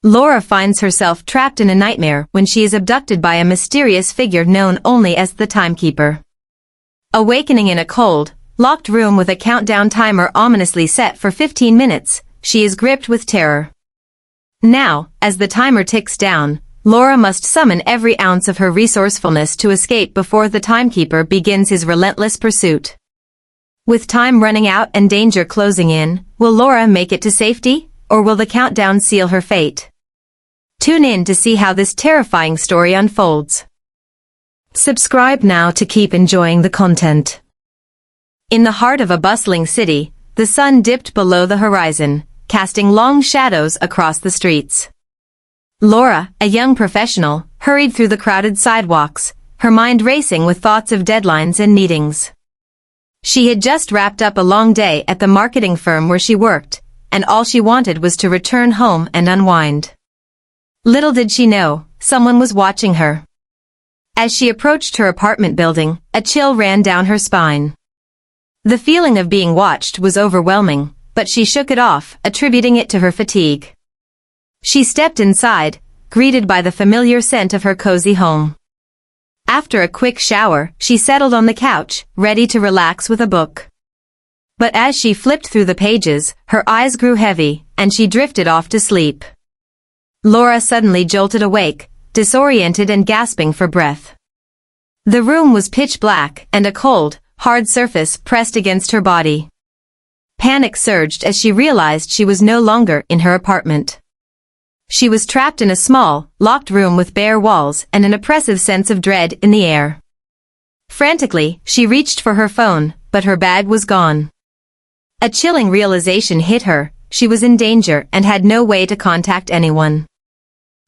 Laura finds herself trapped in a nightmare when she is abducted by a mysterious figure known only as the Timekeeper. Awakening in a cold, locked room with a countdown timer ominously set for 15 minutes, she is gripped with terror. Now, as the timer ticks down, Laura must summon every ounce of her resourcefulness to escape before the Timekeeper begins his relentless pursuit. With time running out and danger closing in, will Laura make it to safety, or will the countdown seal her fate? Tune in to see how this terrifying story unfolds. Subscribe now to keep enjoying the content. In the heart of a bustling city, the sun dipped below the horizon, casting long shadows across the streets. Laura, a young professional, hurried through the crowded sidewalks, her mind racing with thoughts of deadlines and meetings. She had just wrapped up a long day at the marketing firm where she worked, and all she wanted was to return home and unwind. Little did she know, someone was watching her. As she approached her apartment building, a chill ran down her spine. The feeling of being watched was overwhelming, but she shook it off, attributing it to her fatigue. She stepped inside, greeted by the familiar scent of her cozy home. After a quick shower, she settled on the couch, ready to relax with a book. But as she flipped through the pages, her eyes grew heavy, and she drifted off to sleep. Laura suddenly jolted awake, disoriented and gasping for breath. The room was pitch black, and a cold, hard surface pressed against her body. Panic surged as she realized she was no longer in her apartment. She was trapped in a small, locked room with bare walls and an oppressive sense of dread in the air. Frantically, she reached for her phone, but her bag was gone. A chilling realization hit her: she was in danger and had no way to contact anyone.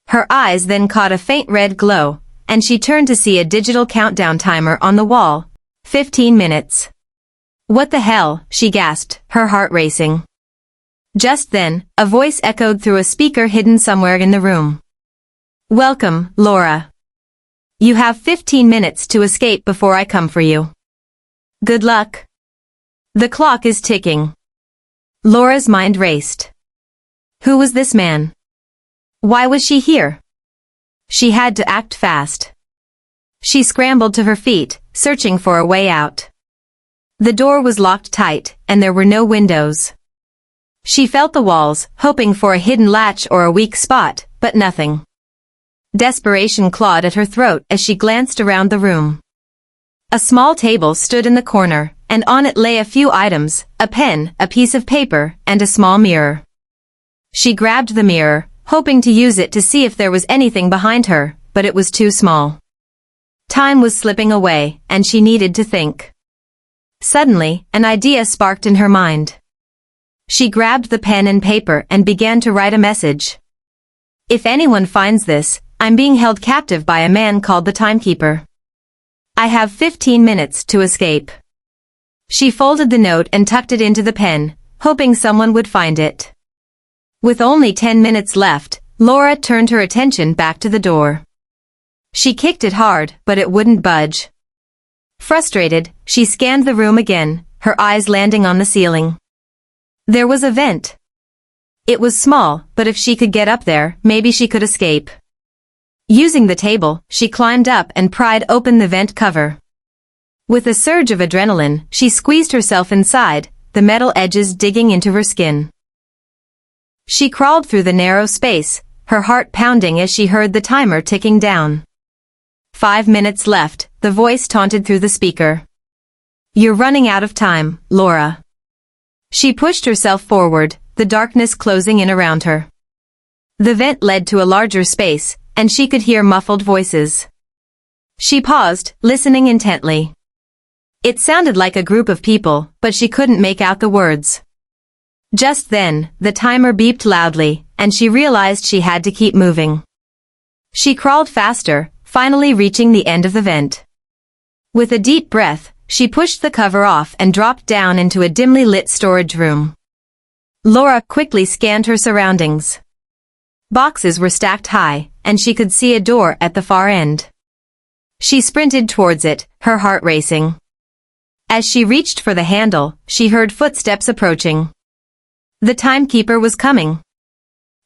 Her eyes then caught a faint red glow, and she turned to see a digital countdown timer on the wall. 15 minutes. What the hell, she gasped, her heart racing. Just then, a voice echoed through a speaker hidden somewhere in the room. Welcome, Laura. You have 15 minutes to escape before I come for you. Good luck. The clock is ticking. Laura's mind raced. Who was this man? Why was she here? She had to act fast. She scrambled to her feet, searching for a way out. The door was locked tight, and there were no windows. She felt the walls, hoping for a hidden latch or a weak spot, but nothing. Desperation clawed at her throat as she glanced around the room. A small table stood in the corner, and on it lay a few items: a pen, a piece of paper, and a small mirror. She grabbed the mirror, hoping to use it to see if there was anything behind her, but it was too small. Time was slipping away, and she needed to think. Suddenly, an idea sparked in her mind. She grabbed the pen and paper and began to write a message. If anyone finds this, I'm being held captive by a man called the Timekeeper. I have 15 minutes to escape. She folded the note and tucked it into the pen, hoping someone would find it. With only 10 minutes left, Laura turned her attention back to the door. She kicked it hard, but it wouldn't budge. Frustrated, she scanned the room again, her eyes landing on the ceiling. There was a vent. It was small, but if she could get up there, maybe she could escape. Using the table, she climbed up and pried open the vent cover. With a surge of adrenaline, she squeezed herself inside, the metal edges digging into her skin. She crawled through the narrow space, her heart pounding as she heard the timer ticking down. 5 minutes left, the voice taunted through the speaker. You're running out of time, Laura. She pushed herself forward, the darkness closing in around her. The vent led to a larger space, and she could hear muffled voices. She paused, listening intently. It sounded like a group of people, but she couldn't make out the words. Just then, the timer beeped loudly, and she realized she had to keep moving. She crawled faster, finally reaching the end of the vent. With a deep breath, she pushed the cover off and dropped down into a dimly lit storage room. Laura quickly scanned her surroundings. Boxes were stacked high, and she could see a door at the far end. She sprinted towards it, her heart racing. As she reached for the handle, she heard footsteps approaching. The Timekeeper was coming.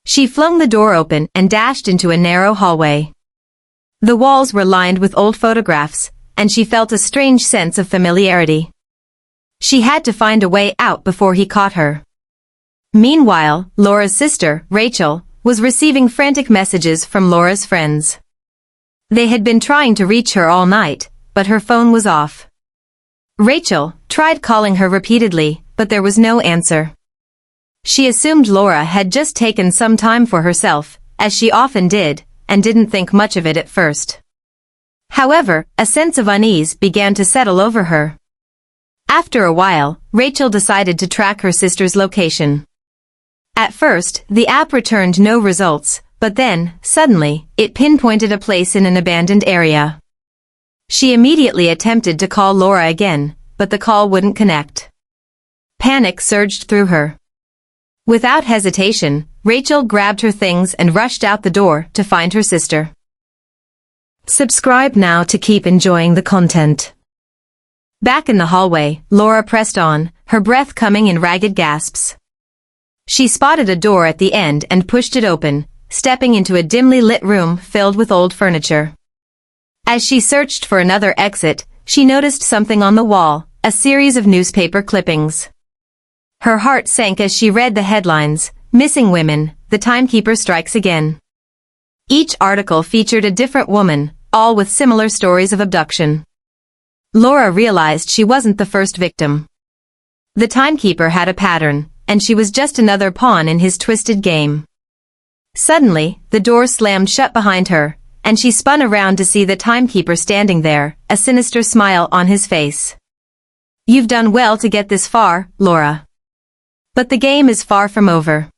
She flung the door open and dashed into a narrow hallway. The walls were lined with old photographs, and she felt a strange sense of familiarity. She had to find a way out before he caught her. Meanwhile, Laura's sister, Rachel, was receiving frantic messages from Laura's friends. They had been trying to reach her all night, but her phone was off. Rachel tried calling her repeatedly, but there was no answer. She assumed Laura had just taken some time for herself, as she often did, and didn't think much of it at first. However, a sense of unease began to settle over her. After a while, Rachel decided to track her sister's location. At first, the app returned no results, but then, suddenly, it pinpointed a place in an abandoned area. She immediately attempted to call Laura again, but the call wouldn't connect. Panic surged through her. Without hesitation, Rachel grabbed her things and rushed out the door to find her sister. Subscribe now to keep enjoying the content. Back in the hallway, Laura pressed on, her breath coming in ragged gasps. She spotted a door at the end and pushed it open, stepping into a dimly lit room filled with old furniture. As she searched for another exit, she noticed something on the wall, a series of newspaper clippings. Her heart sank as she read the headlines, "Missing Women, the Timekeeper Strikes Again." Each article featured a different woman, all with similar stories of abduction. Laura realized she wasn't the first victim. The Timekeeper had a pattern, and she was just another pawn in his twisted game. Suddenly, the door slammed shut behind her, and she spun around to see the Timekeeper standing there, a sinister smile on his face. "You've done well to get this far, Laura. But the game is far from over."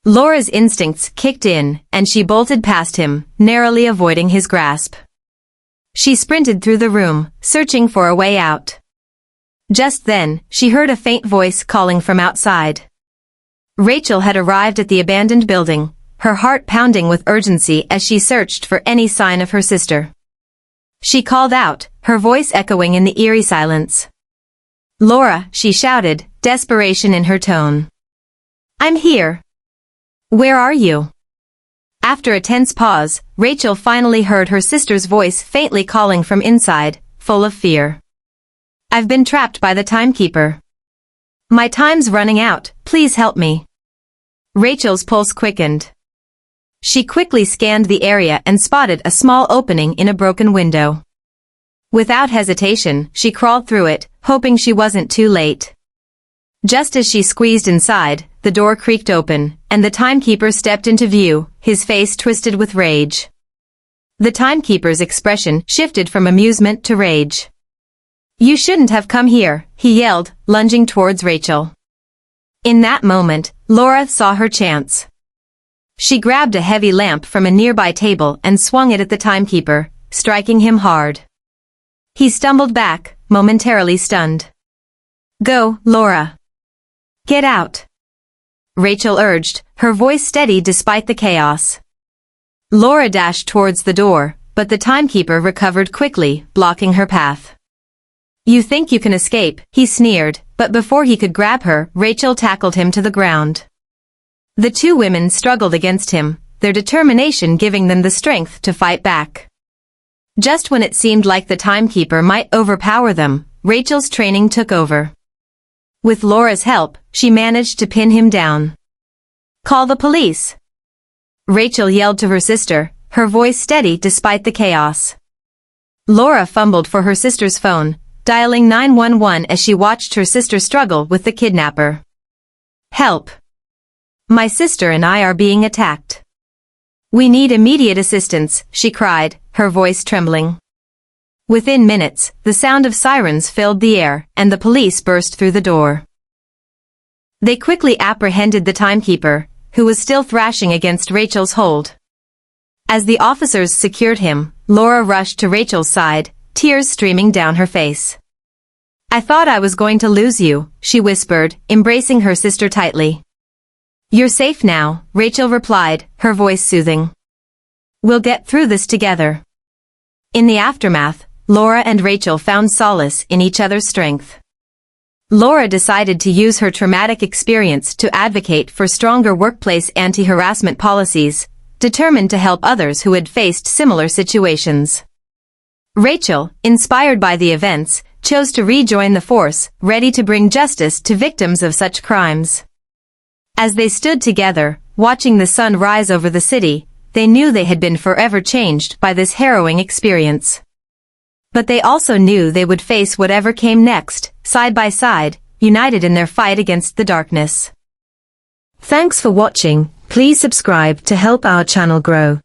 Laura's instincts kicked in, and she bolted past him, narrowly avoiding his grasp. She sprinted through the room, searching for a way out. Just then, she heard a faint voice calling from outside. Rachel had arrived at the abandoned building, her heart pounding with urgency as she searched for any sign of her sister. She called out, her voice echoing in the eerie silence. "Laura," she shouted, desperation in her tone. "I'm here. Where are you?" After a tense pause, Rachel finally heard her sister's voice faintly calling from inside, full of fear. "I've been trapped by the Timekeeper. My time's running out, please help me." Rachel's pulse quickened. She quickly scanned the area and spotted a small opening in a broken window. Without hesitation, she crawled through it, hoping she wasn't too late. Just as she squeezed inside, the door creaked open, and the Timekeeper stepped into view, his face twisted with rage. The Timekeeper's expression shifted from amusement to rage. "You shouldn't have come here," he yelled, lunging towards Rachel. In that moment, Laura saw her chance. She grabbed a heavy lamp from a nearby table and swung it at the Timekeeper, striking him hard. He stumbled back, momentarily stunned. "Go, Laura. Get out," Rachel urged, her voice steady despite the chaos. Laura dashed towards the door, but the Timekeeper recovered quickly, blocking her path. "You think you can escape," he sneered, but before he could grab her, Rachel tackled him to the ground. The two women struggled against him, their determination giving them the strength to fight back. Just when it seemed like the Timekeeper might overpower them, Rachel's training took over. With Laura's help, she managed to pin him down. "Call the police," Rachel yelled to her sister, her voice steady despite the chaos. Laura fumbled for her sister's phone, dialing 911 as she watched her sister struggle with the kidnapper. "Help. My sister and I are being attacked. We need immediate assistance," she cried, her voice trembling. Within minutes, the sound of sirens filled the air, and the police burst through the door. They quickly apprehended the Timekeeper, who was still thrashing against Rachel's hold. As the officers secured him, Laura rushed to Rachel's side, tears streaming down her face. "I thought I was going to lose you," she whispered, embracing her sister tightly. "You're safe now," Rachel replied, her voice soothing. "We'll get through this together." In the aftermath, Laura and Rachel found solace in each other's strength. Laura decided to use her traumatic experience to advocate for stronger workplace anti-harassment policies, determined to help others who had faced similar situations. Rachel, inspired by the events, chose to rejoin the force, ready to bring justice to victims of such crimes. As they stood together, watching the sun rise over the city, they knew they had been forever changed by this harrowing experience. But they also knew they would face whatever came next, side by side, united in their fight against the darkness. Thanks for watching. Please subscribe to help our channel grow.